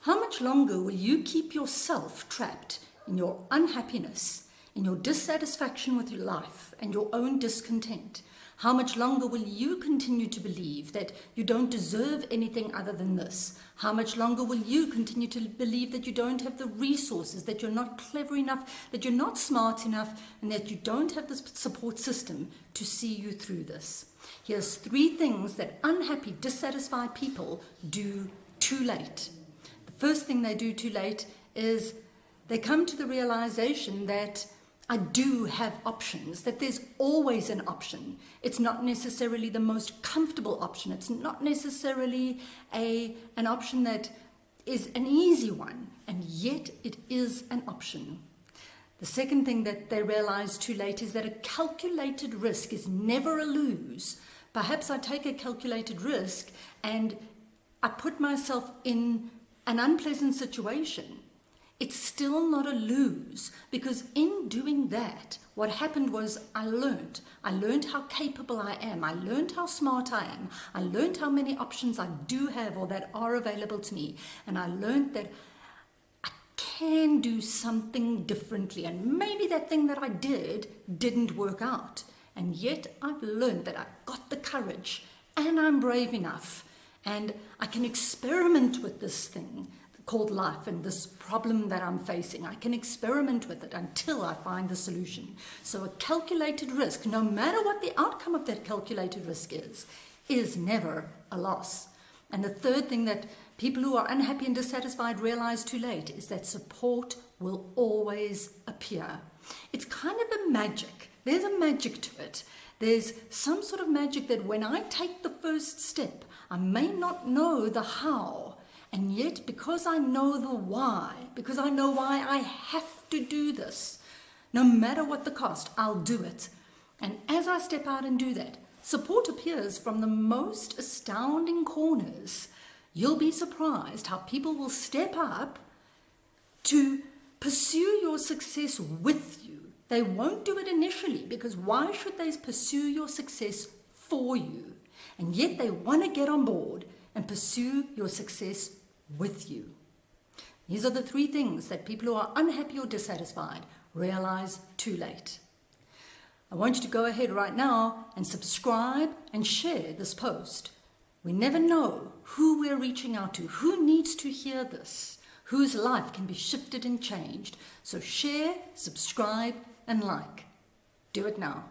How much longer will you keep yourself trapped in your unhappiness, in your dissatisfaction with your life and your own discontent? How much longer will you continue to believe that you don't deserve anything other than this? How much longer will you continue to believe that you don't have the resources, that you're not clever enough, that you're not smart enough, and that you don't have the support system to see you through this? Here's 3 things that unhappy, dissatisfied people do too late. The first thing they do too late is they come to the realization that I do have options, that there's always an option. It's not necessarily the most comfortable option. It's not necessarily an option that is an easy one, and yet it is an option. The second thing that they realize too late is that a calculated risk is never a lose. Perhaps I take a calculated risk and I put myself in an unpleasant situation. It's still not a lose, because in doing that, what happened was I learned how capable I am. I learned how smart I am. I learned how many options I do have or that are available to me. And I learned that I can do something differently. And maybe that thing that I didn't work out. And yet I've learned that I've got the courage and I'm brave enough. And I can experiment with this thing called life and this problem that I'm facing. I can experiment with it until I find the solution. So a calculated risk, no matter what the outcome of that calculated risk is never a loss. And the third thing that people who are unhappy and dissatisfied realize too late is that support will always appear. It's kind of a magic. There's a magic to it. There's some sort of magic that when I take the first step, I may not know the how. And yet, because I know the why, because I know why I have to do this, no matter what the cost, I'll do it. And as I step out and do that, support appears from the most astounding corners. You'll be surprised how people will step up to pursue your success with you. They won't do it initially, because why should they pursue your success for you? And yet they want to get on board and pursue your success with you. These are the 3 things that people who are unhappy or dissatisfied realize too late. I want you to go ahead right now and subscribe and share this post. We never know who we're reaching out to, who needs to hear this, whose life can be shifted and changed. So share, subscribe, and like. Do it now.